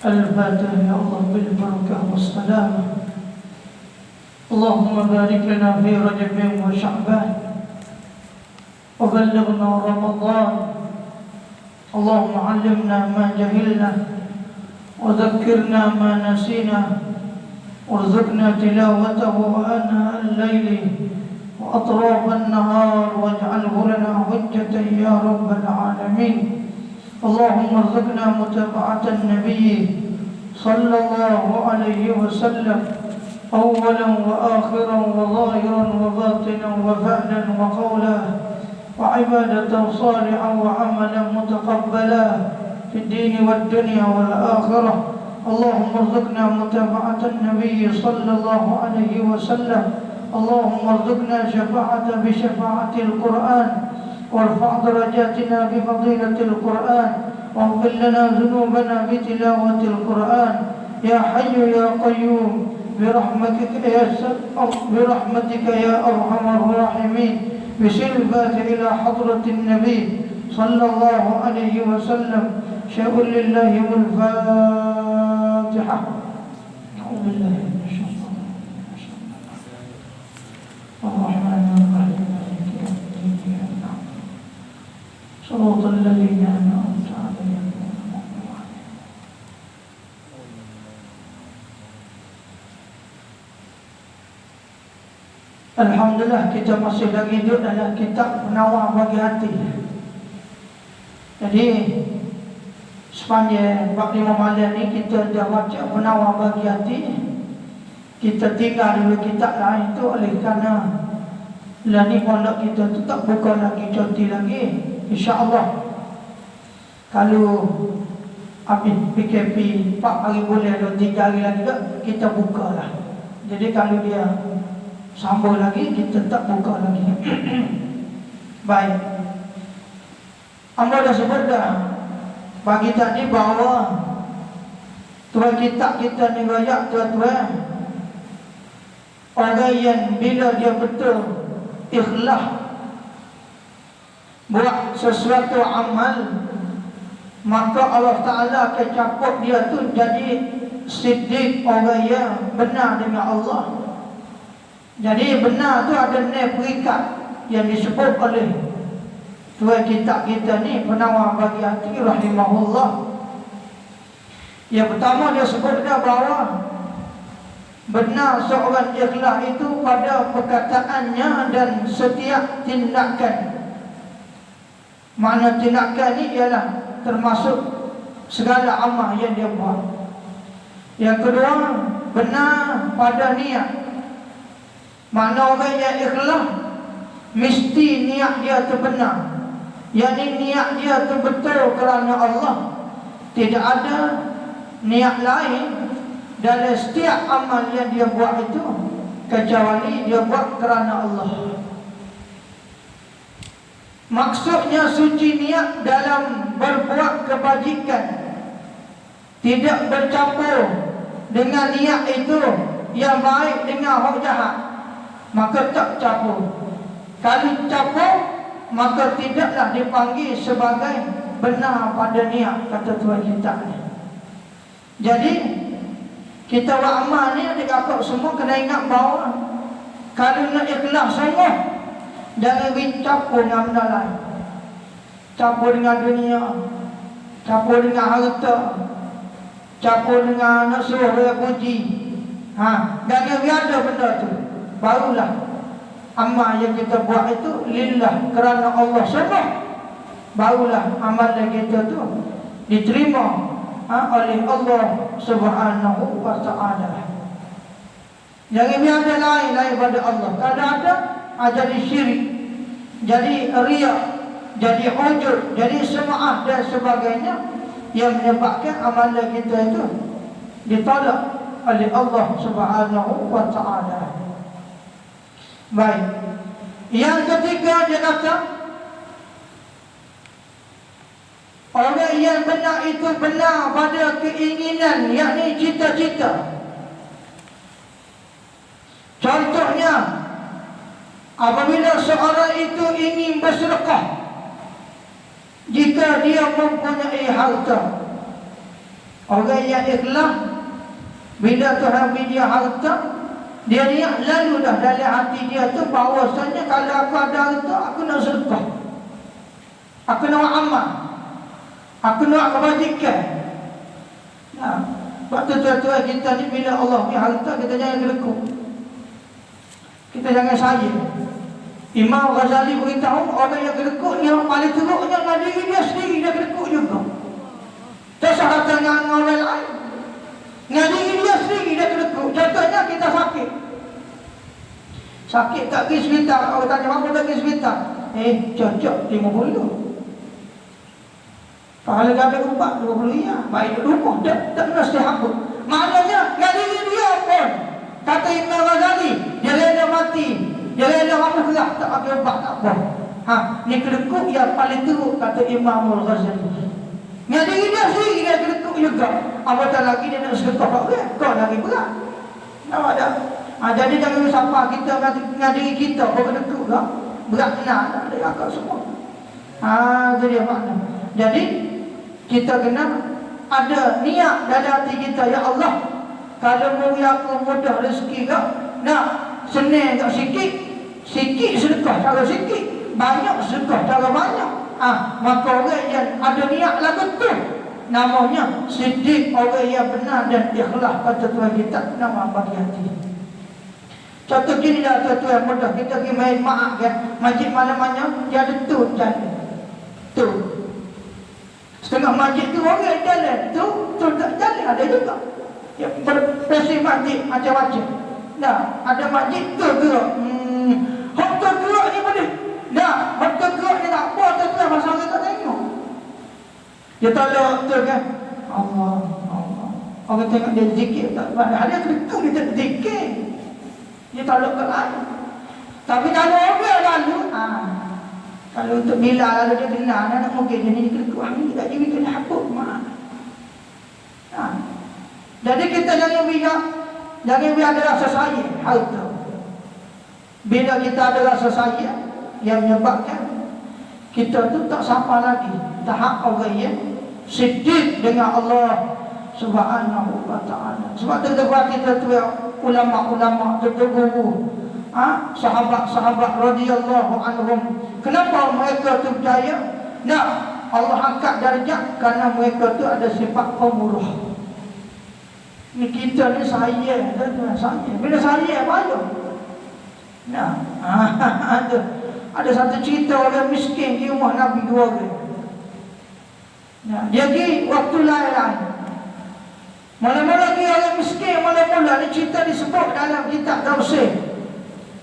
الفاتحة. يا الله بالبركة والسلامة. اللهم بارك لنا في رجب وشعبان وبلغنا رمضان. اللهم علمنا ما جهلنا وذكرنا ما نسينا وارزقنا تلاوته آناء الليل وأطراف النهار واجعله لنا حجة يا رب العالمين. اللهم ارزقنا متابعة النبي صلى الله عليه وسلم أولا وآخرا وظاهرا وباطنا وفعلا وقولا وعبادة صالحا وعملا متقبلا في الدين والدنيا والآخرة. اللهم ارزقنا متابعة النبي صلى الله عليه وسلم. اللهم ارزقنا شفاعة بشفاعة القرآن وارفع درجاتنا بفضيلة القرآن واغفر لنا ذنوبنا بتلاوة القرآن. يا حي يا قيوم برحمتك يا أرحم الراحمين. بسلفات إلى حضرة النبي صلى الله عليه وسلم. شاء لله والفاتحة. أعوذ بالله من الشيطان الرحمن الرحيم. صراط الذين أنعمت عليهم. Alhamdulillah, kita masih lagi duduk dalam kitab Penawar Bagi Hati. Jadi sepanjang 45 malam ni kita dah baca Penawar Bagi Hati. Kita tinggal dulu kitab lain tu oleh kerana lah ni pondok kita tu tak buka lagi, cuti lagi. InsyaAllah kalau habis PKP 4 hari boleh atau 3 hari lagi kita buka lah. Jadi kalau dia sambung lagi, kita tak buka lagi. Baik, anda dah sebut dah pagi tadi bahawa tuan kitab kita ni banyak tuan-tuan, orang yang bila dia betul ikhlas buat sesuatu amal, maka Allah Ta'ala akan campur dia tu jadi siddiq, orang yang benar dengan Allah. Jadi benar tu ada nilai perikat yang disebut oleh tuan kitab kita ni, Penawar Bagi Hati rahimahullah. Yang pertama dia sebut dia bahawa benar seorang ikhlas itu pada perkataannya dan setiap tindakan. Makna tindakan ni ialah termasuk segala amal yang dia buat. Yang kedua, benar pada niat. Makna orang yang ikhlas mesti niat dia tu benar, yakni niat dia tu betul kerana Allah. Tidak ada niat lain dalam setiap amal yang dia buat itu kecuali dia buat kerana Allah. Maksudnya suci niat dalam berbuat kebajikan, tidak bercampur dengan niat itu yang baik dengan hak jahat, maka tak campur. Kalau campur, maka tidaklah dipanggil sebagai benar pada niat, kata tuan kita ni. Jadi kita buat amal ni adik-adik semua kena ingat bahawa kalau nak ikhlas sungguh, jangan campur dengan benda lain. Campur dengan dunia, campur dengan harta, campur dengan nak suruh dia puji. Jangan biar ada benda tu. Barulah amal yang kita buat itu lillah, kerana Allah semua. Barulah amal yang kita tu diterima oleh Allah Subhanahu wa ta'ala. Jangan biar ada lain daripada Allah. Kalau ada, jadi syirik, jadi riak, jadi hujud, jadi semaah dan sebagainya, yang menyebabkan amalan kita itu ditolak oleh Allah Subhanahu wa ta'ala. Baik, yang ketiga dia kata orang yang benar itu benar pada keinginan, yakni cita-cita. Contohnya, apabila seorang itu ingin bersedekah, jika dia mempunyai harta, Orang yang ikhlas, bila Tuhan beri dia harta, dia niat lalu dah dalam hati dia tu bahawasanya kalau aku ada harta, aku nak sedekah, aku nak amal, aku nak kebajikan. Nah, waktu tuan-tuan kita ni bila Allah beri harta, kita jangan gelekuk, kita jangan sayang. Imam Ghazali beritahu orang yang gelekuk ni, orang paling teruknya dengan diri dia sendiri, dia gelekuk juga. Tak sahaja dengan orang lain, dengan diri dia sendiri dia gelekuk. Contohnya kita sakit, sakit tak pergi hospital. Orang tanya, apa tak pergi hospital? Cocok 50. Pahala gabe ubat 20 ya. Baik di rumah, tak mesti habis. Maknanya dengan diri dia pun, kata Imam Ghazali, dia rela mati, dia rela apa gerak, tak pakai ubat, tak apa. Ni gelekuk yang paling teruk, kata Imam Ghazali. Dengan diri dia sendiri dia gelekuk juga. Apatah lagi dia nak sedekah orang, kau lagi berat. Nampak tak? Jadi jangan sapa kita dengan diri kita, kau gelekuk lah, berat nak ada akak semua. Itu dia makna. Jadi kita kena ada niat dalam hati kita, ya Allah, kalau beri aku mudah rezeki kau, nak senang tak sikit, sikit sedekah cara sikit, banyak sedekah cara banyak. Maka orang yang ada niat lah betul, namanya siddiq, orang yang benar dan ikhlas. Kata Tuhan kita, nama bagi hati. Contoh gini dah tuan-tuan, mudah kita pergi main maaf kan, masjid mana-mana dia ada tu jalan tu, setengah masjid tu orang jalan tu tak jalan, ada juga yang berpesi masjid macam-macam. Nah, ada masjid tu gerak, hotel gerak ni boleh. Nah, hotel gerak ni tak apa, tu masa orang tak tengok, dia tolak tu kan, Allah, Allah. Orang tengok dia zikir tak ada, ada tu dia tak zikir, dia tolak ke lain. Tapi kalau orang lalu, kalau untuk bila lalu dia kenal, anak mungkin dia ni kelekuan ni tak jadi kena hapuk mak. Jadi kita jangan ada rasa sayang harta. Bila kita ada rasa sayang yang menyebabkan kita tu tak sampai lagi tahap orang yang siddiq dengan Allah Subhanahu wa ta'ala. Sebab tu kita tu ulama-ulama, guru, sahabat-sahabat radhiyallahu anhum, kenapa mereka tu berjaya? Nah, Allah angkat darjat kerana mereka tu ada sifat pemurah. Ni kita ni sayang, sayang. Bila sayang payah. Nah, ada satu cerita orang miskin di rumah Nabi 2 orang. Nah, dia pergi waktu lain-lain. Mula-mula lagi orang miskin, mula-mula ni cerita disebut dalam kitab tafsir.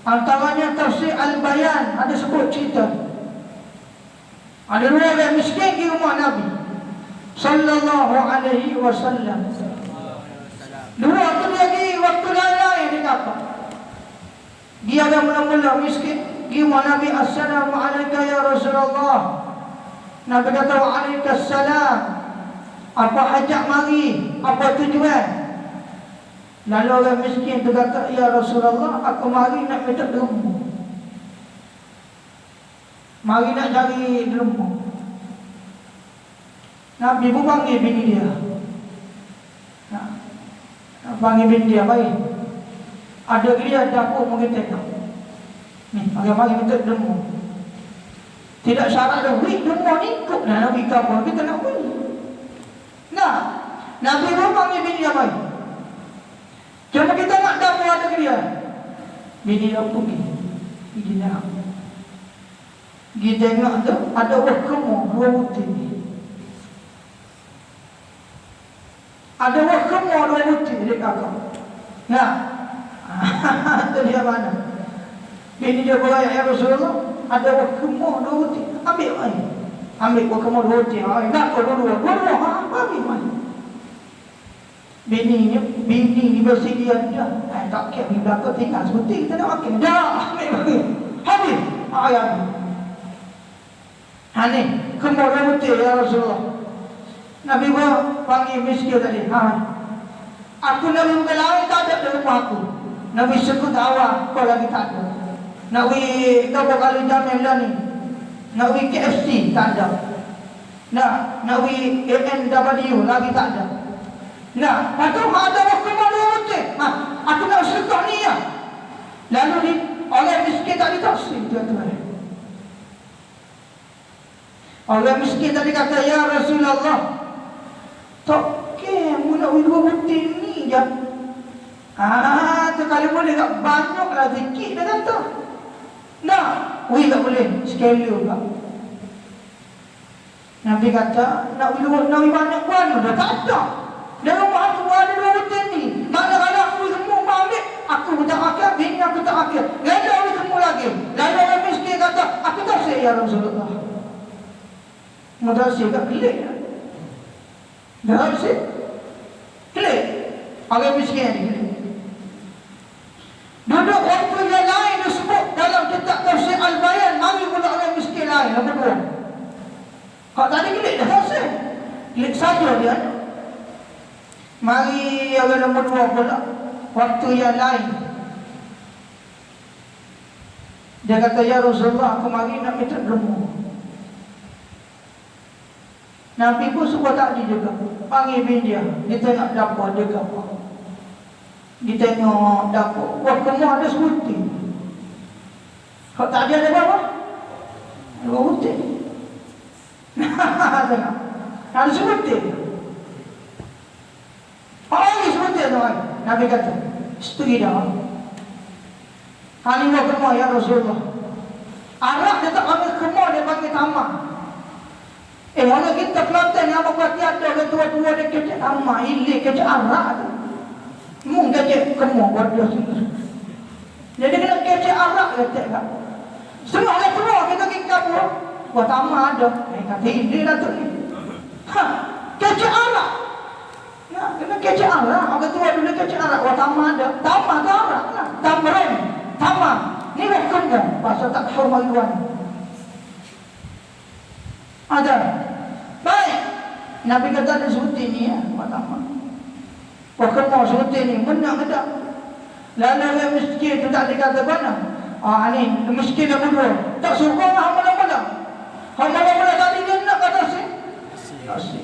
Antaranya tafsir Al-Bayan ada sebut cerita. Ada 2 orang miskin di rumah Nabi sallallahu alaihi wasallam. 2 tu dia pergi waktu lain-lain dia kata. Dia ada mula-mula miskin, pergi rumah Nabi, Assalamualaikum ya Rasulullah. Nabi kata, Waalaikumsalam. Apa hajat mari? Apa tujuan? Lalu orang miskin tu kata, ya Rasulullah, aku mari nak minta derma. Mari nak cari derma. Nabi pun panggil bini dia. Panggil bini dia, baik. Ada dia dapur mungkin tengok. Ni, mari minta derma. Tidak syarat dah, wih derma ni ikut dah Nabi kata, kita nak beli. Nah, Nabi pun panggil bini dia, baik. Cuma kita nak dapur ada dia. Bini dia pergi nak pergi tengok tu, ada wakemah 2 butir. Ada wakemah 2 butir dia kata. Nah, tu dia mana. Bini dia beraya, ya Rasulullah, ada wakemah 2 butir. Ambil air. Ambil wakemah 2 butir. Nak kau dua-dua. Ambil air. Bini ni bersedia dah. Tak kira di belakang tinggal sebutir, kita nak makan. Dah, ambil bagi. Habis. Ayat ni. Ni, kemur betul ya Rasulullah. Nabi pun panggil miskin tadi. Aku nak minta lain tak ada di rumah aku. Nabi sekut awak, kau lagi tak ada. Nak pergi berapa kali jamin dah ni. Nak pergi KFC, tak ada. Nak pergi ANW, lagi tak ada. Nah, patut ada waktu malu betul. Aku nak sedekah ni ya. Lalu orang miskin tadi taksir tuan-tuan. Orang miskin tadi kata, ya Rasulullah, tak ke mula dua butir ni je. Tu kalau boleh tak banyaklah sikit dia kata. Nah, tak boleh sekali juga. Nabi kata, nak banyak-banyak dah tak ada. Dalam rumah aku ada dua butir ni. Mana-mana aku semua ambil, aku tak akhir, bini aku tak akhir. Lalu aku semua lagi. Lalu orang miskin kata, aku tak say ya Rasulullah. Mudah say tak kelik. Dah say? Kelik. Orang miskin ni kelik. Duduk waktu yang lain disebut dalam kitab tafsir Al-Bayan. Mari pula orang miskin lain. Nombor dua. Hak tadi kelik dah selesai. Kelik saja dia. Mari orang nombor dua pula. Waktu yang lain. Dia kata, ya Rasulullah, aku mari nak minta ilmu. Nabi pun suka tak juga. Panggil bin dia. Dia tengok dapur dia apa. Dia tengok dapur. Wah, kamu ada sebutir. Kalau tak ada apa? Dua butir. Tengok. Ada sebutir. Ini sebutir tuan. Nabi kata, seteri dah. Halimah kemah ya Rasulullah. Arab dia tak panggil kemah, dia panggil tamak. Orang kita Kelantan yang apa tiada orang tua-tua dia kecek tamak, ilik kecek arak tu. Mung kecek kemah bodoh sini. Jadi kena kecek arak kecek tak. Setengah orang tua kita kabur. Wah tamak ada. Kata ilik lah tu ni. Kecek arak. Ya, kena kecek arak. Orang tua dulu kecek arak. Wah tamak ada. Tamak tu arak lah. Tamrin. Tamak. Ni hukumnya. Pasal tak hormatuan. Ada. Baik. Nabi kata ada sebutir ni ya. Tamak. Wah kemau sebutir ni. Menang tak? Lalu orang miskin tu tak dikata mana? Ni miskin yang berdua. Tak suka lah mula-mula. Mula-mula tadi dia nak kata si? Tak si.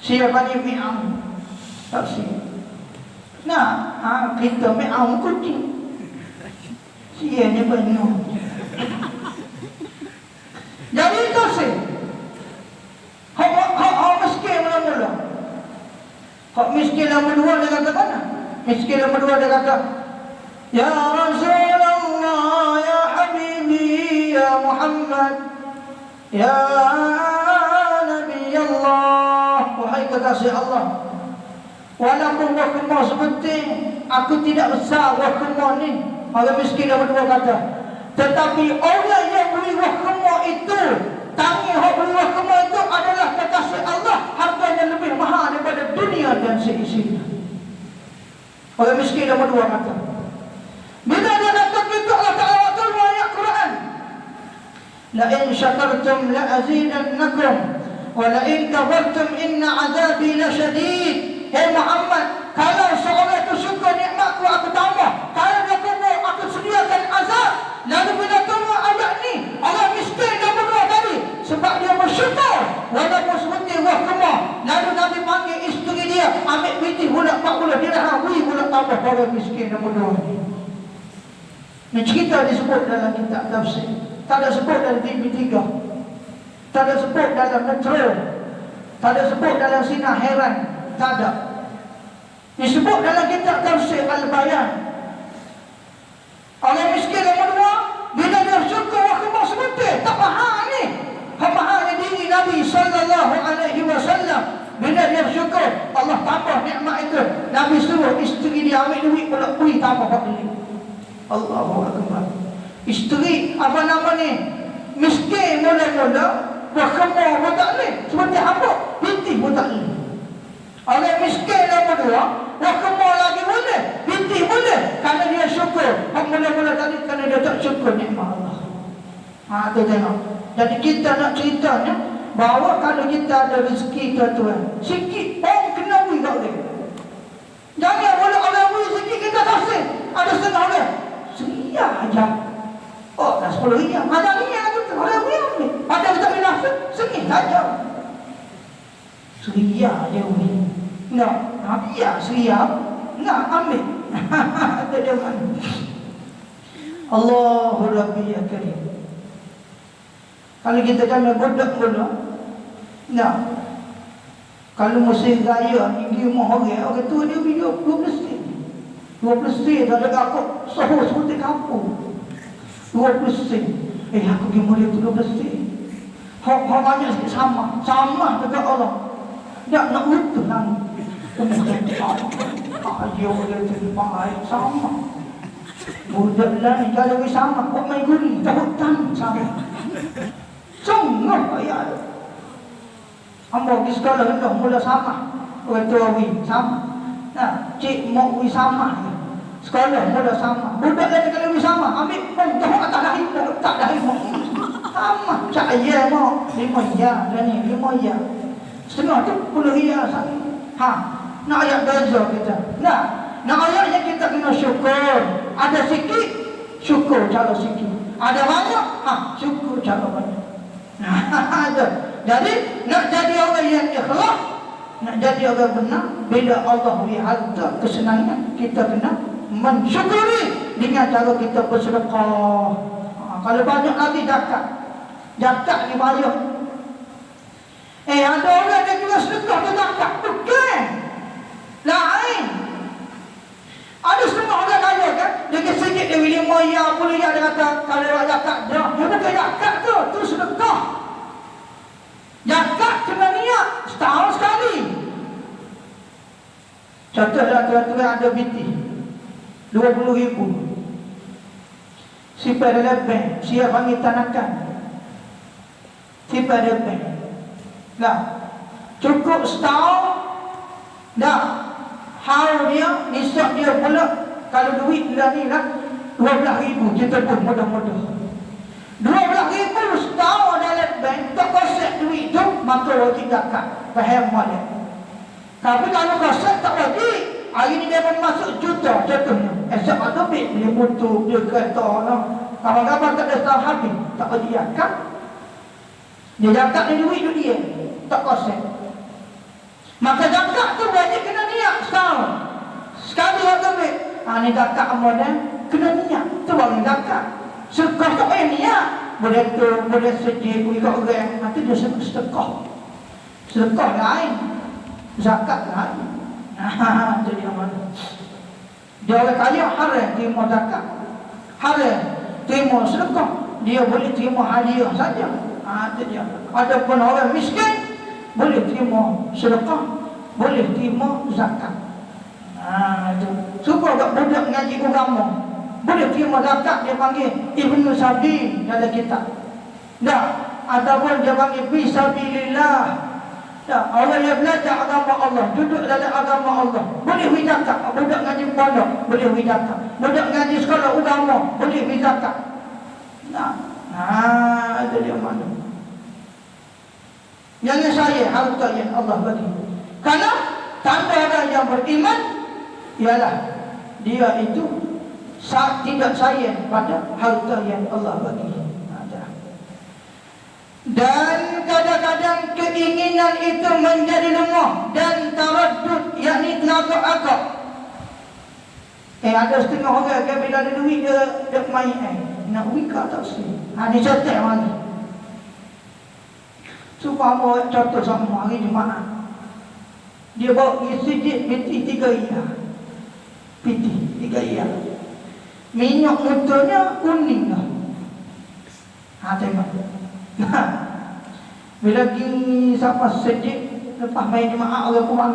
Siapa ni mi'am? Tak si. Nah, kita mi'am kucing. Siapa ni penuh. Jadi itu si. Hak miskin mula-mula. Hak miskin yang berdua dia kata mana? Miskin yang berdua dia kata, ya Rasulullah, ya Habibi, ya Muhammad, ya Nabi Allah, wahai kekasih Allah. Walaupun wakimah seperti aku tidak besar wakimah ni. Orang miskin yang berdua kata, tetapi orang yang beri wakimah itu, tangi yang beri wakimah itu adalah kekasih Allah. Harganya lebih mahal daripada dunia dan seisinya. Orang miskin yang berdua kata. Bila dia kata itu Allah Ta'ala turun ayat Quran. La in syakartum la azidannakum wa la in kafartum inna azabi la syadid. Hei Muhammad, kalau seorang itu syukur nikmatku aku tambah. Kalau dia kubur aku sediakan azab. Lalu bila turun ayat ni, orang miskin yang berdua tadi, sebab dia bersyukur walaupun seperti wah kemah. Lalu Nabi panggil isteri dia, ambil piti bulat 40 dirham, beri bulat tambah orang miskin yang berdua ni. Ini cerita disebut dalam kitab tafsir. Tak ada sebut dalam TV3. Tak ada sebut dalam Metro. Tak ada sebut dalam Sinar Heran. Tak ada. Disebut dalam kitab tafsir Al-Bayan. Orang miskin yang berdua, bila dia syukur wakimah sebentar, tak faham ni. Faham diri Nabi SAW. Bila dia syukur, Allah tambah nikmat itu. Nabi suruh isteri dia ambil duit pula beri tambah duit. Allahu Akbar. Isteri apa nama ni? Miskin mula-mula, wakimah pun tak boleh. Seperti apa? Binti pun tak boleh. Orang miskin yang berdua, wakimah lagi boleh, binti boleh. Kerana dia syukur. Mula-mula tadi kerana dia tak syukur nikmat Allah. Tu tengok. Jadi kita nak ceritanya bahawa kalau kita ada rezeki tuan-tuan, sikit orang kena beri tak boleh. Jangan boleh orang beri sikit kita kasih. Ada setengah orang. Seria aja. Oh, dah 10 riyal. Ada riyal tu. Orang beri ni. Ada tak boleh nafsu. Sikit saja. Seria aja beri. Nak, ya siap. Nak ambil. Ada dia mana? Allahu Rabbi ya Karim. Kalau kita jangan budak-budak, nak. Kalau musim raya ni dia mau orang tu dia video 20 sen. 20 sen dah ada aku sahur seperti kampung. 20 sen. Aku pergi mulia 20 sen. Hak banyak sikit sama dekat Allah. Tak nak utuh nang. Ayo dia terbaik sama. Budak lain kalau sama buat main guri, tak hutan sama. Sungguh ayat. Ambo di sekolah hendak mula sama. Orang tua wi sama. Nah, cik mau wi sama. Sekolah mula sama. Budak lain kalau wi sama, ambil pun tak dah hidup, tak dah hidup. Sama, saya mau 5 ya, dan ni 5 ya. Setengah tu 10 ya satu. Nak ayat beza kita. Nak ayatnya kita kena syukur. Ada sikit, syukur cara sikit. Ada banyak, syukur cara banyak. Jadi nak jadi orang yang ikhlas, nak jadi orang benar, bila Allah beri harta kesenangan, kita kena mensyukuri dengan cara kita bersedekah. Kalau banyak lagi zakat dibayar. Ada orang yang kena sedekah ke zakat, bukan lain. Ada setengah orang kaya kan, dia sikit dia willing moya pula dia kata kalau zakat dah. Dia bukan zakat tu sedekah. Zakat kena niat setahun sekali. Contohlah tuan-tuan ada binti 20,000. Simpan dalam bank, siap panggil tanakan. Simpan dalam bank. Dah. Cukup setahun. Dah. Hal dia, nisab dia pula. Kalau duit dah ni lah 12,000 kita pun mudah-mudah. 12,000 setahun dalam bank, tak kosek duit tu, maka wajib zakat. Faham boleh. Tapi kalau kosek tak wajib. Hari ni dia pun masuk juta contohnya. Esok ada duit, beli motor, beli kereta lah. Kawan-kawan tak ada setahun habis, tak wajib zakat. Dia zakat ni duit tu dia, tak kosek. Maka zakat tu wajib kena niat setahun. Sekali ada duit, ni zakat amal kena niat. Tu baru zakat. Sedekah tak payah niat. Boleh tu, boleh sejik, boleh kat orang. Nanti dia sedekah. Sedekah lain, zakat lain. Jadi amal. Dia orang kaya haram terima zakat, haram terima sedekah. Dia boleh terima hadiah saja. Itu dia. Adapun orang miskin boleh terima sedekah, boleh terima zakat. Itu. Supaya tak budak ngaji agama, boleh terima zakat, dia panggil Ibnu Sabil dalam kitab. Dah, ataupun dia panggil fi sabilillah. Dah, orang yang belajar agama Allah, duduk dalam agama Allah, boleh beri zakat. Budak ngaji pondok, boleh beri zakat. Budak ngaji sekolah agama, boleh beri zakat. Itu dia mana. Jangan saya harta yang Allah bagi. Karena tanda orang yang beriman ialah dia itu tidak sayang pada harta yang Allah bagi. Dan kadang-kadang keinginan itu menjadi lemah dan taraddud, yakni tenaga akal. Ada setengah orang kan bila ada duit dia main nak wika tak sih. Dia cetek lagi. Supaya bawa contoh sama hari Jumaat. Dia bawa pergi sijil piti 3 iya. Piti 3 iya. Minyak motornya kuning lah. Tengok. Bila pergi sampai sijil, lepas main Jumaat orang pun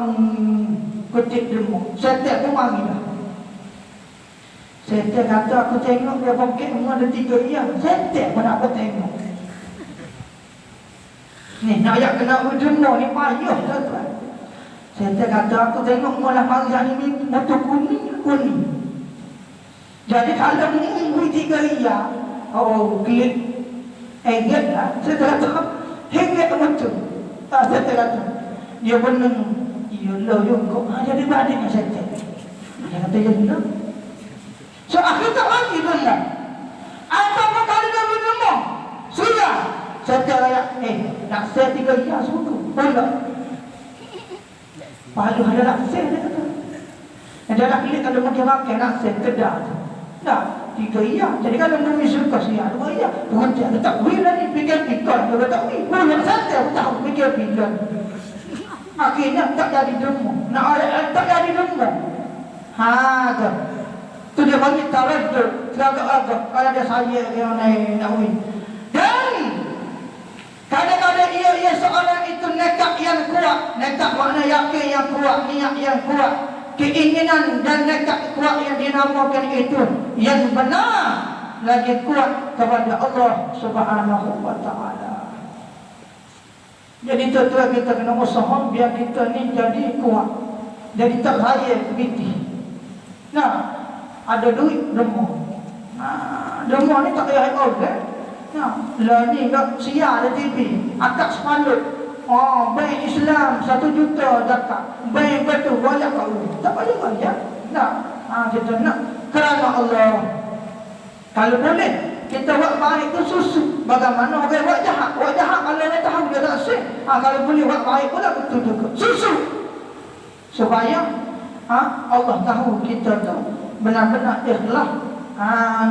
kutip demo. Setek pun mari dah. Setek kata aku tengok dia poket semua ada 3 iya. Setek pun aku tengok. Ni nak ayat kena berdemo ni payah tuan-tuan. Setek kata aku tengok malah mari hari ni motor kuning. Jadi kalau ni 3 iya. Klik ingat lah. Setek kata ingat motor. Setek kata dia benar. Iyalah kau jadi badiknya setek. Dia kata ya benar. So akhir tak lagi benar. Apa kali dia berdemo? Sudah. Setek ayat nak saya 3 iya semua. Boleh. Pahala ada laksen dia kata. Ada laki kalau makan laksen kedah tu. Tak, 3 iya. Jadi kalau bumi suka siap 2 iya. Tuhan dia tak win lah ni fikir pikir. Kalau tak win, boleh santai tahu fikir pikir. Akhirnya tak jadi demo. Tak jadi demo. Tu. Tu dia bagi taradud, teragak-agak. Kalau ada saya yang nak win. Dan kadang-kadang ia seorang itu nekat yang kuat. Nekat makna yakin yang kuat, niat yang kuat, keinginan dan nekat kuat yang dinamakan itu yang benar lagi kuat kepada Allah Subhanahu wa ta'ala. Jadi tuan-tuan kita kena usaha biar kita ni jadi kuat. Jadi tak raya begitu. Nah, ada duit demo. Demo ni tak payah organ. Nah, lah ni kat siar ada TV, akak sepanduk. Bank Islam 1 juta zakat. Bank betul banyak kau. Tak payah banyak. Nah, kita nak kerana Allah. Kalau boleh kita buat baik tu susu. Bagaimana orang buat jahat? Buat jahat kalau dia tahu dia tak sih. Kalau boleh buat baik pula betul juga. Susu. Supaya Allah tahu kita tu benar-benar ikhlas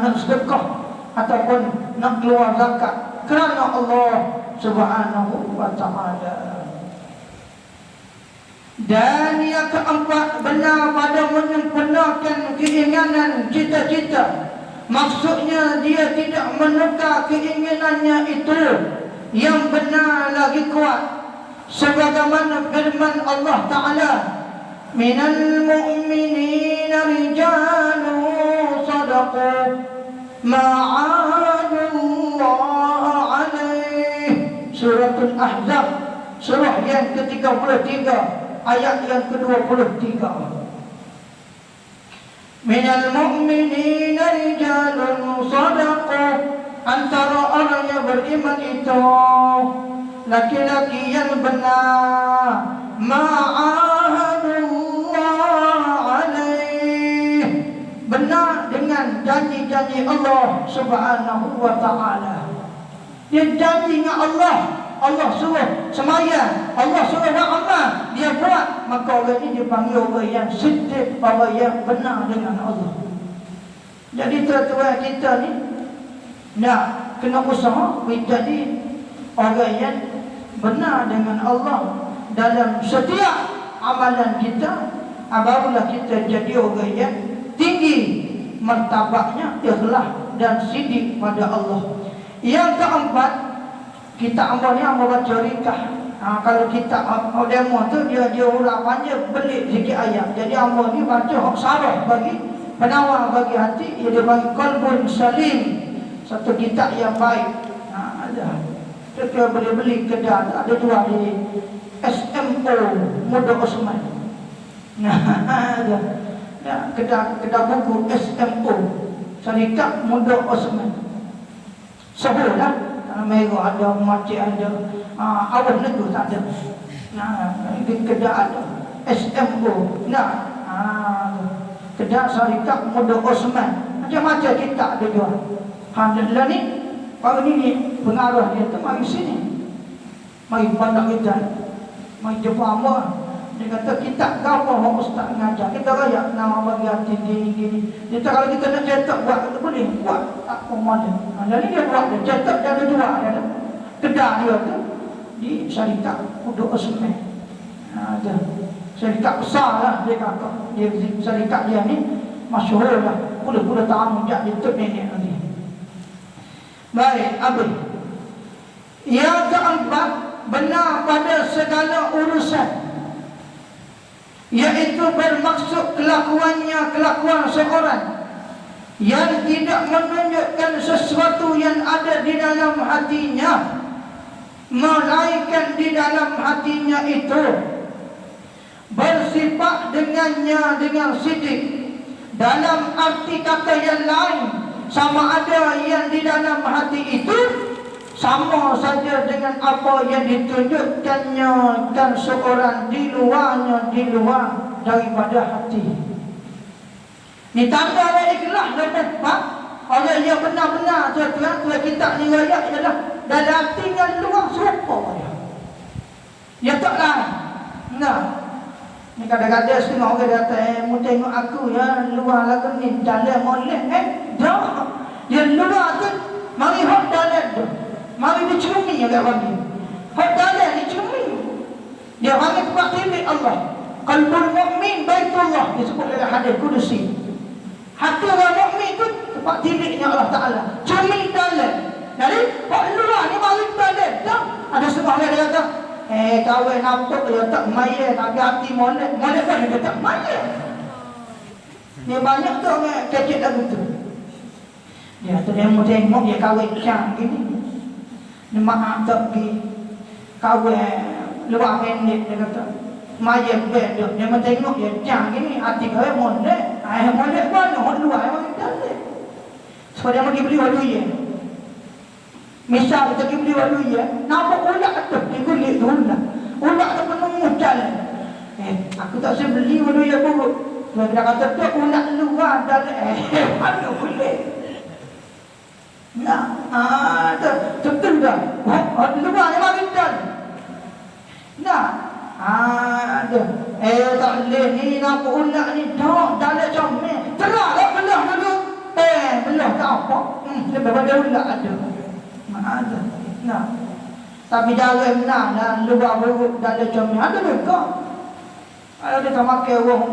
nak sedekah ataupun nak keluar zakat kerana Allah Subhanahu wa ta'ala. Dan yang keempat, benar pada menyempurnakan keinginan cita-cita. Maksudnya dia tidak menukar keinginannya itu yang benar lagi kuat. Sebagaimana firman Allah Ta'ala, minal mu'minina rijalun sadaqu ma'adullah alaih. Suratul Ahzab, surah yang ke-33, ayat yang ke-23. Minal mu'minina rijalun sadaqu, antara orang yang beriman itu laki-laki yang benar, ma'ahadullah alaih, benar dengan janji-janji Allah Subhanahu wa ta'ala. Dia janji dengan Allah, Allah suruh sembahyang, Allah suruh buat amal, dia buat, maka orang ini dipanggil orang yang siddiq, orang yang benar dengan Allah. Jadi tuan-tuan kita ni nak kena usaha menjadi orang yang benar dengan Allah dalam setiap amalan kita. Barulah kita jadi orang yang tinggi martabatnya, ikhlas dan siddiq pada Allah. Yang keempat, kita amal ni amal baca rikah. Kalau kita demo tu dia ulang panjang belik sikit ayat. Jadi amal ni baca hak sarah bagi penawar bagi hati, dia bagi qalbun salim, satu kitab yang baik. Ada. Kita boleh beli kedai, ada jual di SMO Muda Osman. Ada. Kedai buku SMO Syarikat Muda Osman. Sebuah merah ada, macam ada, awal negeri tak ada. Di kedai ada SMO. Kedai Syarikat Muda Osman. Macam-macam kita ada jual. Alhamdulillah ni, pagi ni pengarah dia tu mari sini. Mari pandang kita. Mari jumpa hamba. Dia kata kita gambar hak ustaz ngajar. Kita rayak nama bagi hati gini. Dia kata kalau kita nak cetak buat, kita boleh buat. Tak pemadan. Jadi dia buat, dia cetak dan dia jual. Kedai dia tu di Syarikat Muda Osman. Syarikat besar lah dia kata. Dia syarikat dia ni masyhur lah. Puluh-puluh tahun sejak dia tu nenek nanti. Baik, habis. Yang keempat, benar pada segala urusan, iaitu bermaksud kelakuannya kelakuan seorang yang tidak menunjukkan sesuatu yang ada di dalam hatinya, melainkan di dalam hatinya itu bersifat dengannya dengan siddiq. Dalam arti kata yang lain, sama ada yang di dalam hati itu sama saja dengan apa yang ditunjukkannya dan seorang di luarnya, di luar daripada hati. Ini tanda orang ikhlas dan tempat. Orang yang benar-benar tuan-tuan kita ni rakyat ialah dalam hati dengan luar serupa dia. Ya tak lain. Kadang-kadang setengah orang datang, mu tengok aku ya, luar lagu ni, dalam molek. Dah. Dia luar tu, mari hot dalam tu. Mari dicumi agak bagi. Hot dalam dicumi. Dia panggil tempat tilik Allah. Qalbul mu'min baitullah. Disebut dalam hadis kudusi. Hati orang mu'min tu tempat tiliknya Allah Ta'ala. Cumi dalam. Jadi, hot luar ni mari dalam. Dah. Ada setengah orang dia kata, kawan nampak dia tak maya, tapi hati molek. Molek kan dia tak maya. Dia banyak tu orang kecil lagu tu. Dia tu dia mau tengok dia kawan cang gini. Dia maaf tak pergi. Kawan luar pendek dia kata. Maya pendek. Dia mau tengok dia cang gini. Hati kawan molek. Molek mana? Orang luar yang makin dalek. So dia pergi beli wadu ya. Misal kita pergi beli wadu ya. Nampak ulak tu. Dia kulit tu ulak. Ulak tu penuh jalan. Aku tak saya beli wadu ya buruk. Dia kata tu ulak luar dalek. Mana boleh? Nah, betul dah. Luar ni makin dalek. Nah, tak boleh ni nampak ulak ni. Dah, dalek comel. Terang tak belah dulu. Belah tak apa. Lebih pada ulak ada. Ada. Nah. Tapi dalam nah luar buruk dalek comel. Ada juga. Kalau kita makan orang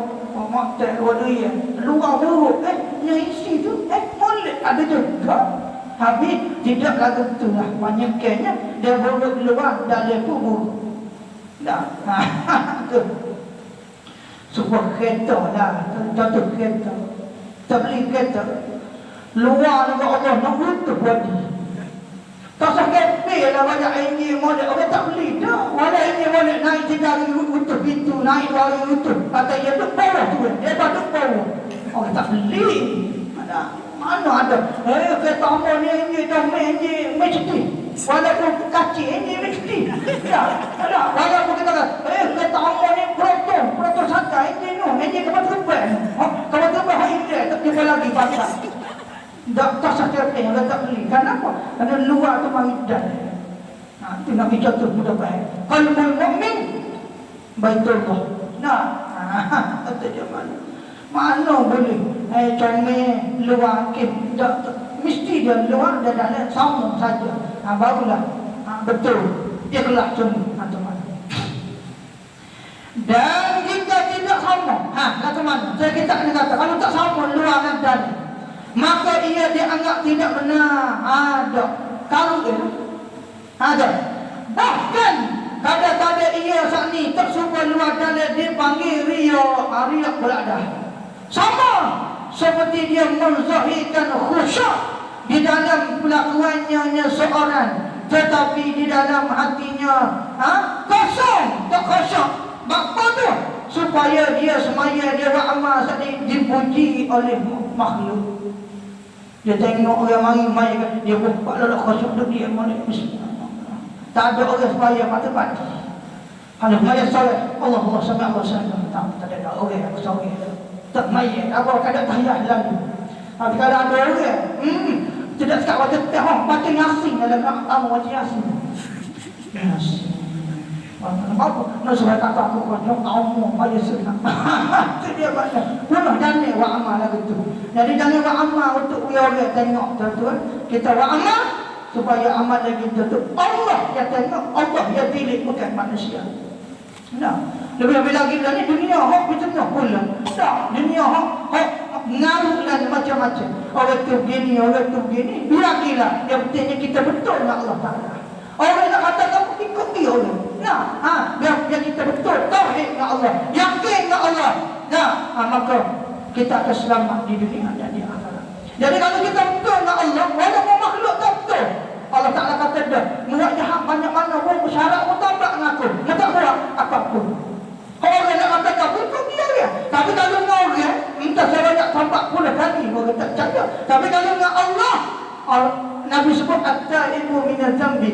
motel wadu ya. Luar buruk. Yang isi tu molek ada juga. Habis tidak lagu tu lah. Banyak kayaknya dia buruk luar dalam pun buruk. Dah. Tu. Sebuah kereta lah. Jatuh kereta. Tak beli kereta. Luar dengan Allah nak utuh wadi. Tak sakit lah banyak enjin molek. Orang tak beli dah. Walau enjin molek naik 3 hari utuh pintu. Naik 2 hari utuh. Kata dia duduk bawah tu. Dia tak duduk bawah. Orang tak beli. Mana ada? Kereta ambil ni enjin dah main enjin mesti. Walaupun kacik enjin mesti. Tak. Walaupun kita kata, kereta ambil ni proton santai enjin tu. Enjin kapal terbang. Kapal terbang enjin tak jumpa lagi pasal. Tak sakit orang tak beli. Kenapa? Kerana luar tu maridan. Itu nak bicara tu mudah baik. Qalbul mu'min baitullah. Kata dia mana boleh comel luar kim tak mesti dia luar dan dalam sama saja. Barulah betul ikhlas cuma teman. Dan jika tidak sama, kata mana? Saya kita kena kata kalau tak sama luar dan dalam, maka ia dianggap tidak benar. Ada kalau ada bahkan kadang-kadang ia saat ni tak suka luar dalam dipanggil riya pula dah. Sama seperti dia menzahirkan khusyuk di dalam pelakuannya seorang, tetapi di dalam hatinya kosong, tak khusyuk. Apa tu? Supaya dia semaya dia beramal tadi dipuji oleh makhluk. Dia tengok orang mari dia buka lalu khusyuk dia molek bismillah. Tak ada orang semaya mati. Kalau maya solat Allah sampai Allah sallallahu tak ada orang yang solat. Tak maya, apa kadang tahiyat lagi. Tapi kalau ada orang, tidak sekat baca teh, baca yasin dalam kamu baca yasin. Yasin. Apa? Nak suruh kata aku kau tahu baca senang. Itu dia baca. Mana jangan wa amal lagu tu. Jadi jangan wa amal untuk orang tengok tuan-tuan. Kita wa amal supaya amal lagi tu Allah yang tengok, Allah yang pilih bukan manusia. Lebih-lebih lagi ni dunia hak bertengah pula. Tak, dunia hak ngaruh dan macam-macam. Orang tu begini, orang tu begini. Bila-bila. Yang pentingnya kita betul dengan Allah Ta'ala. Orang nak kata kamu ikut dia orang. Biar kita betul. Tauhid dengan Allah. Yakin dengan Allah. Maka kita akan selamat di dunia dan di akhirat. Jadi kalau kita betul dengan Allah, walaupun makhluk tak betul, Allah Ta'ala kata dah, muak jahat banyak mana pun syarat pun tabrak dengan aku. Dia tak buat apapun. Orang nak kata kabur, kau dia dia. Tapi kalau dengan orang, entah saya banyak tampak pula kali, orang tak percaya. Tapi kalau dengan Allah, Nabi sebut, At-ta'ibu minal zambi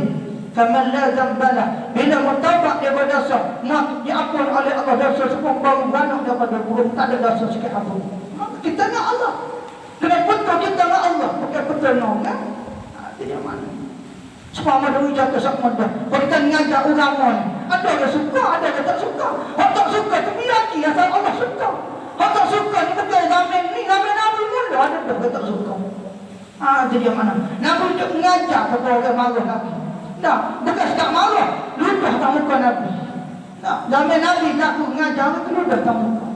kaman la zambalah. Bila bertaubat daripada dosa, diampun oleh Allah dosa semua, baru beranak daripada buruk, tak ada dosa sikit apa. Maka kita dengan Allah. Kena betul kita dengan Allah, bukan betul dengan orang. Itu yang mana? Semua mahu jatuh sama dah. Kita ngajak agama ni. Ada yang suka, ada yang tak suka. Orang tak suka tu biaki asal Allah suka. Orang tak suka ni betul zaman ni, zaman Nabi mula ada yang tak suka. Jadi mana? Nabi untuk ngajak kepada orang marah Nabi. Nah, bukan tak marah, ludah tak muka Nabi. Nah, zaman Nabi nak ngajak itu ludah tak muka.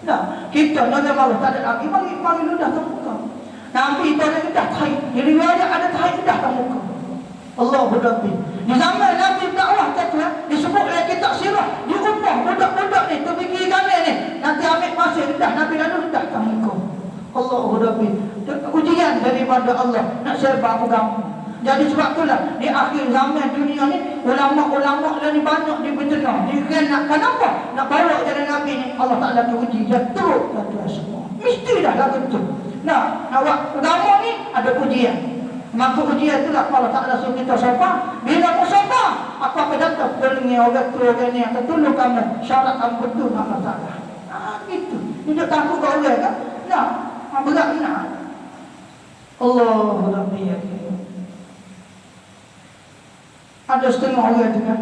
Nah, kita nak marah tak ada lagi, panggil ludah tak muka. Nabi itu ada ludah tahi. Jadi ada tahi ludah tak muka. Allahu Rabbi. Di zaman Nabi dakwah kata disebut oleh kitab sirah, diubah budak-budak ni tu fikir kanan ni. Nanti ambil masa dah Nabi lalu dah kamu. Allahu Rabbi. Ujian daripada Allah nak serba agama. Jadi sebab itulah di akhir zaman dunia ni ulama-ulama ni banyak dibetulkan. Nak kenapa? Nak bawa jalan Nabi ni Allah Taala uji jatuh kata semua. Mesti dah lagu tu. Nah, awak agama ni ada ujian. Maka ujian itulah Allah Ta'ala suruh kita sabar. Bila aku sabar, aku akan datang telinga orang tu orang ni akan tolong kamu. Syarat kamu betul Allah Ta'ala. Gitu. Ini takut kau orang kan? Nah, berat nak. Allah Rabbi ya. Ada setengah orang tu kan.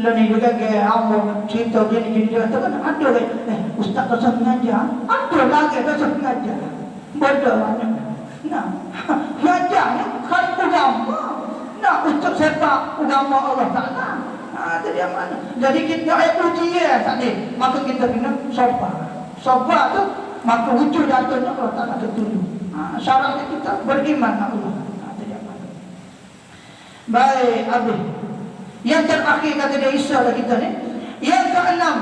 Lain juga gaya Allah cerita dia ni dia kata kan ada orang ustaz tak usah mengajar. Ada lagi tak usah mengajar. Bodoh banyak. Nah, ngajarnya bukan agama. Nah, untuk sepak agama Allah Ta'ala. Jadi yang mana? Jadi kita ayat ujian tadi. Maka kita kena sabar. Sabar tu, maka wujud jatuhnya Allah Ta'ala tertulung. Syaratnya kita beriman kepada Allah. Jadi yang mana? Baik, habis. Yang terakhir kata dia Isa lah kita ni. Yang keenam,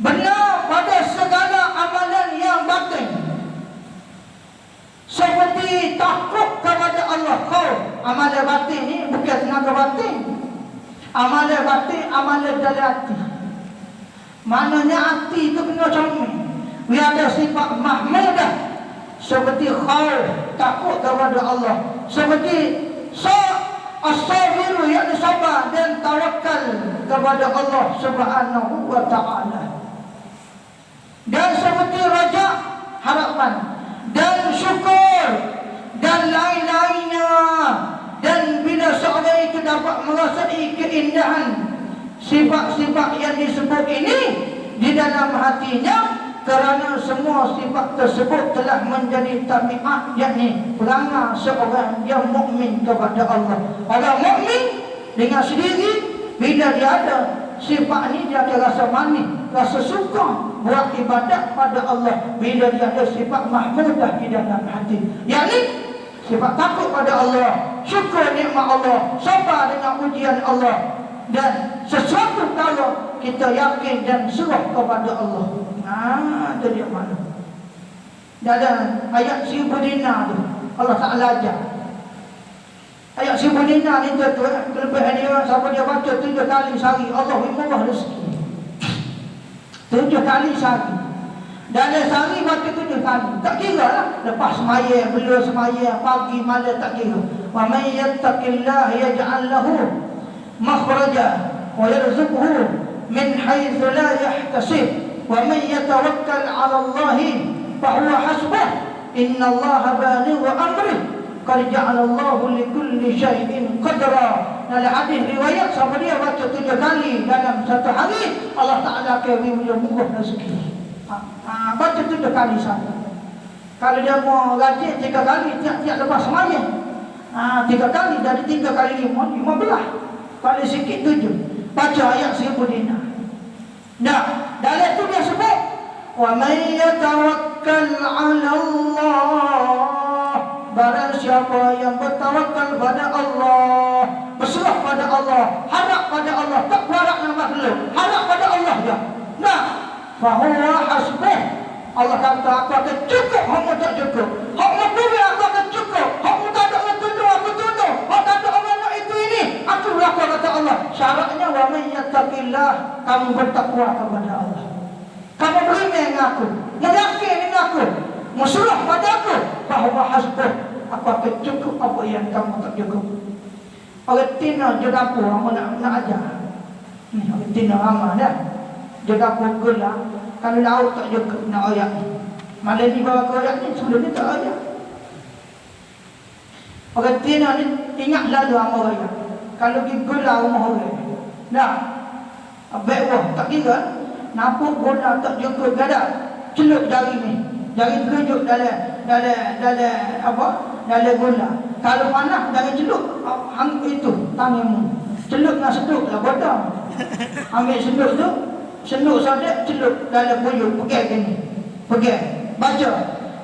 benar pada segala amalan yang batin. Seperti takut kepada Allah. Kau amalan batin ni bukan tenaga batin. Amalan batin, amalan dalam hati. Maknanya hati itu kena comel. Dia ada sifat mahmudah. Seperti khauf, takut kepada Allah. Seperti as-sabiru, yakni sabar dan tawakal kepada Allah Subhanahu wa ta'ala. Dan seperti raja, harapan dan syukur dan lain-lainnya. Dan bila seorang itu dapat merasai keindahan sifat-sifat yang disebut ini di dalam hatinya, kerana semua sifat tersebut telah menjadi tabiat, yakni perangai seorang yang mukmin kepada Allah. Orang mukmin dengan sendiri bila dia ada sifat ni, dia ada rasa manis, rasa suka buat ibadat pada Allah. Bila dia ada sifat mahmudah di dalam hati, yakni sifat takut pada Allah, syukur nikmat Allah, sabar dengan ujian Allah, dan sesuatu kalau kita yakin dan serah kepada Allah. Jadi yang mana? Dalam ayat 1000 dinar tu Allah Ta'ala ajar. Ayat 1000 dinar ni tu kelebihan dia, siapa dia baca 7 kali sehari, Allah murah rezeki. 7 kali sehari. Dalam sehari baca 7 kali. Tak kira lah. Lepas semaya, beliau semaya, pagi, malam, tak kira. Wa man yattaqillaha yaj'al lahu makhraja wa yarzuqhu min haitsu la yahtasib. Wa man yatawakkal 'ala Allah fa huwa hasbuh. Inna Allah balighu amrih. Qad ja'ala Allah li kulli syai'in qadra. Dalam hadis riwayat, siapa dia baca 7 kali dalam satu hari, Allah Ta'ala akan beri murah rezeki. Baca 7 kali saja. Kalau dia mau rajin 3 kali tiap-tiap lepas sembahyang, 3 kali dari 3 kali 5, 15. Paling sikit 7. Baca ayat 1000 dinar. Nah, dalam itu dia sebut, wa may yatawakkal 'ala Allah. Barang siapa yang bertawakal pada Allah, berserah pada Allah, harap pada Allah, tak berharap dengan makhluk, harap pada Allah ya. Nah, fahuwa hasbuh. Allah kata, aku akan cukup, kamu tak cukup. Kamu beri, aku akan cukup. Kamu tak ada orang tunduk, aku tunduk. Kamu tak ada orang nak itu ini, aku berlaku, kata Allah. Syaratnya, wa man yattaqillah, kamu bertakwa kepada Allah. Kamu beriman dengan aku, yakin dengan aku, berserah pada aku, fahuwa hasbuh. Aku akan cukup apa yang kamu tak cukup. Orang tina je dapur, kamu nak ajar. Orang tina ramah dah. Dia dapur gelah. Kalau laut tak cukup nak ayak ni. Malam ni bawa ke ayak ni, sebelum ni tak ayak. Orang tina ni ingat lalu amal ayak. kalau pergi gula rumah orang. Dah. Abek wah tak kira. Nampak gula tak cukup gadak. Celup jari ni. Jari terkejut dalam apa? Dalam gula. Kalau panas jangan celup hang itu tanganmu. Celup dengan seduk lah bodoh. Ambil seduk tu, seduk sadak celup dalam buyut pegang gini. Pegang. Baca.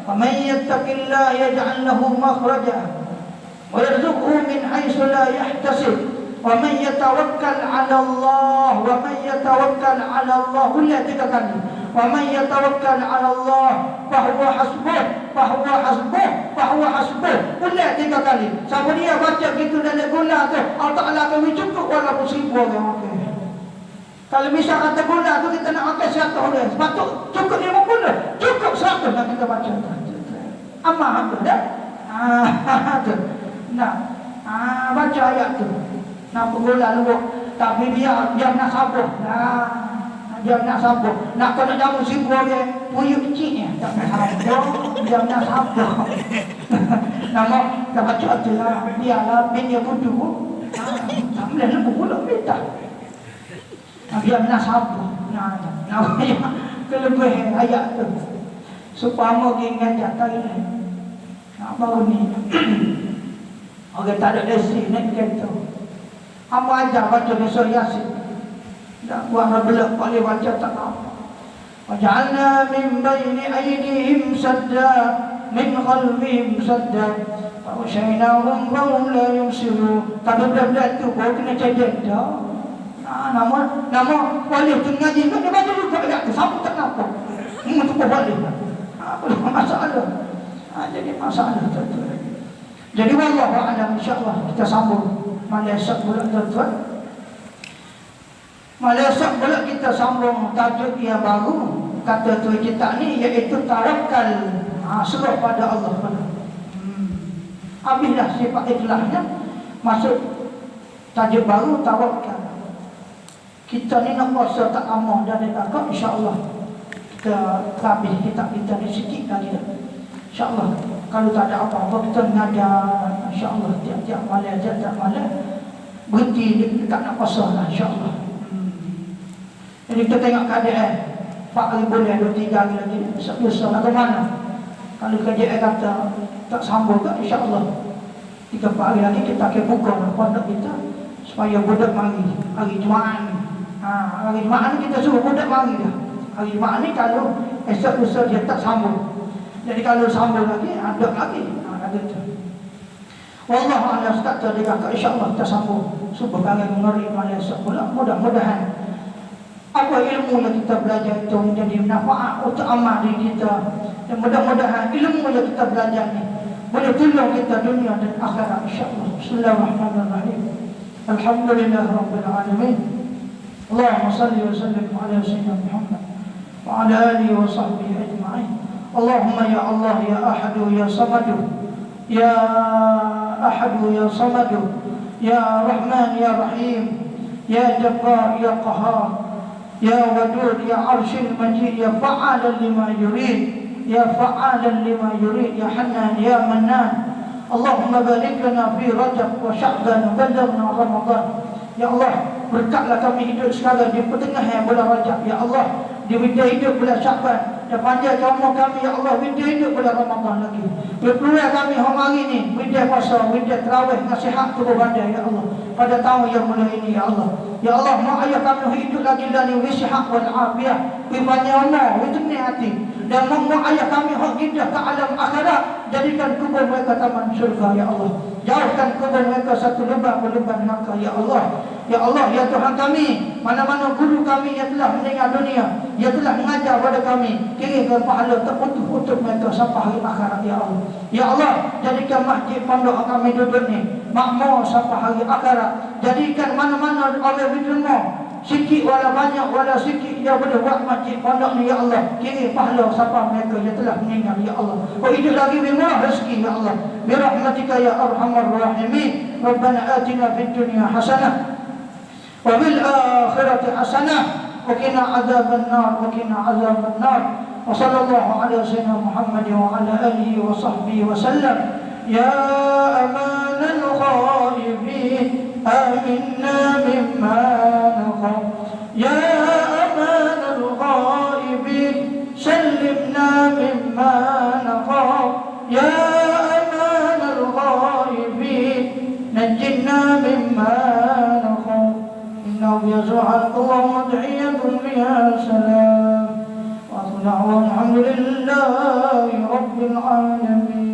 Wa may yattaqillaha yaj'al lahu makhraja wa yarzuqhu min haitsu la yahtasib. Wa man yatawakkal 'ala Allah wa man yatawakkal 'ala Allah kullu tikakan. Wa man yatawakkal 'ala Allah fa huwa hasbuh fa huwa hasbuh fa huwa hasbuh. Kullu 3 kali. Siapa dia baca gitu dalam gula tu, Allah Taala akan cukup walaupun 1000 orang makan. Kalau misal kata gula tu kita nak makan 100 orang, sepatut cukup 50, cukup 100 nak kita baca. Amal tu dah. Tu. Nah. Baca ayat tu. Nak gula lubuk tapi dia nak sabar. Dia nak sabar. Nak kena jamu 1000 orang puyuk kecilnya tak nak sabar. Dia nak sabar. Nama kita baca tu lah. Dia lah dia bodoh. Tak boleh nak gula kita. Dia nak sabar. Namanya kelebihan ayat tu. Supaya mau ingat jatah ini. Baru ni. Orang tak ada desi nak kata. Apa ajar baca surah Yasin. Tak buat belak boleh baca tak apa. Waj'alna min baini aydihim sadda min khalfihim sadda wa ushaynahum fa hum la yubsirun. Kalau budak-budak tu baru kena cedek dah. Nama boleh tu ngaji dia baca juga ayat tu. Siapa tak nampak. Tu boleh. Apa masalah. Jadi masalah tu. Jadi wallahu a'lam, insya-Allah kita sambung Malaysia pula tuan-tuan. Malaysia pula kita sambung tajuk yang baru. Kata tu kita ni iaitu tawakal. Serah pada Allah pula. Habislah sifat ikhlasnya. Masuk tajuk baru tawakal. Kita ni nak puasa tak amal dan takut, insya-Allah kita habis kitab kita ni sikit lagi dah. InsyaAllah kalau tak ada apa-apa kita mengajar, insyaAllah tiap-tiap malam, tiap-tiap malam berhenti tak nak puasa lah, insyaAllah. Jadi kita tengok keadaan 4 hari boleh 2-3 hari lagi besar nak ke mana. Kalau keadaan kata tak sambung tak, insyaAllah 3-4 hari lagi kita akan buka pondok kita supaya budak mari hari Jumaat ni. Hari Jumaat ni kita suruh budak mari dah. Hari Jumaat ni kalau esok lusa dia tak sambung. Jadi kalau sambung lagi, ada lagi. Ada tu. Wallahu a'lam, tak tahu dia kata insya-Allah kita sambung. Supaya kalian mengerti Malaysia pula. Mudah-mudahan apa ilmu yang kita belajar itu menjadi manfaat untuk amal diri kita. Dan mudah-mudahan ilmu yang kita belajar ni boleh tolong kita dunia dan akhirat, insya-Allah. Bismillahirrahmanirrahim. Alhamdulillahirabbil alamin. Allahumma salli wa sallim ala sayyidina Muhammad wa ala alihi wa sahbihi ajma'in. Allahumma ya Allah ya Ahadu ya Samadu ya Ahadu ya Samadu ya Rahman ya Rahim ya Jabbar ya Qahhar ya Wadud ya Arshil Majid ya Fa'alan lima yurid ya Fa'alan lima yurid ya Hannan ya Mannan. Allahumma barik lana fi Rajab wa Sya'ban wa ballaghna Ramadan. Ya Allah, berkatlah kami hidup sekarang di pertengahan bulan Rajab. Ya Allah, di winda hidup bulan Sya'ban. Dan panjangkan umur kami, ya Allah, winda hidup bulan Ramadan lagi. Berpeluang kami hari ini, winda puasa, winda terawih, nasihat tubuh badan, ya Allah. Pada tahun yang mulia ini, ya Allah. Ya Allah, mak ayah kami hidup lagi dan wisihat wal afiyah. Banyak umur, itu ni hati. Dan mak ayah kami hidup ke alam akhirat. Jadikan kubur mereka taman syurga, ya Allah. Jauhkan kubur mereka satu lubang neraka, ya Allah. Ya Allah, ya Tuhan kami, mana-mana guru kami yang telah meninggal dunia, yang telah mengajar pada kami, kirimkan pahala terputus-putus mereka sampai hari akhirat, ya Allah. Ya Allah, jadikan masjid pondok kami duduk ni makmur sampai hari akhirat. Jadikan mana-mana oleh diterima, sikit wala banyak wala sikit, dia boleh buat masjid pondok ni, ya Allah. Kirim pahala sampai mereka yang telah meninggal, ya Allah. Oh, hidup lagi memang rezeki, ya Allah. Birahmatika ya arhamar rahimin. Rabbana atina fid dunya hasanah wa bil akhirati hasanah wa qina adzabannar wa qina adzabannar. Wa sallallahu ala sayyidina Muhammad wa ala alihi wa sahbihi wa sallam. Ya amanal khaifin آمنا مما نخاف يا أمان الغائبين سلمنا مما نخاف يا أمان الغائبين نجنا مما نخاف إنه يسوع اللهم تحية فيها سلام وأصنع الحمد لله رب العالمين.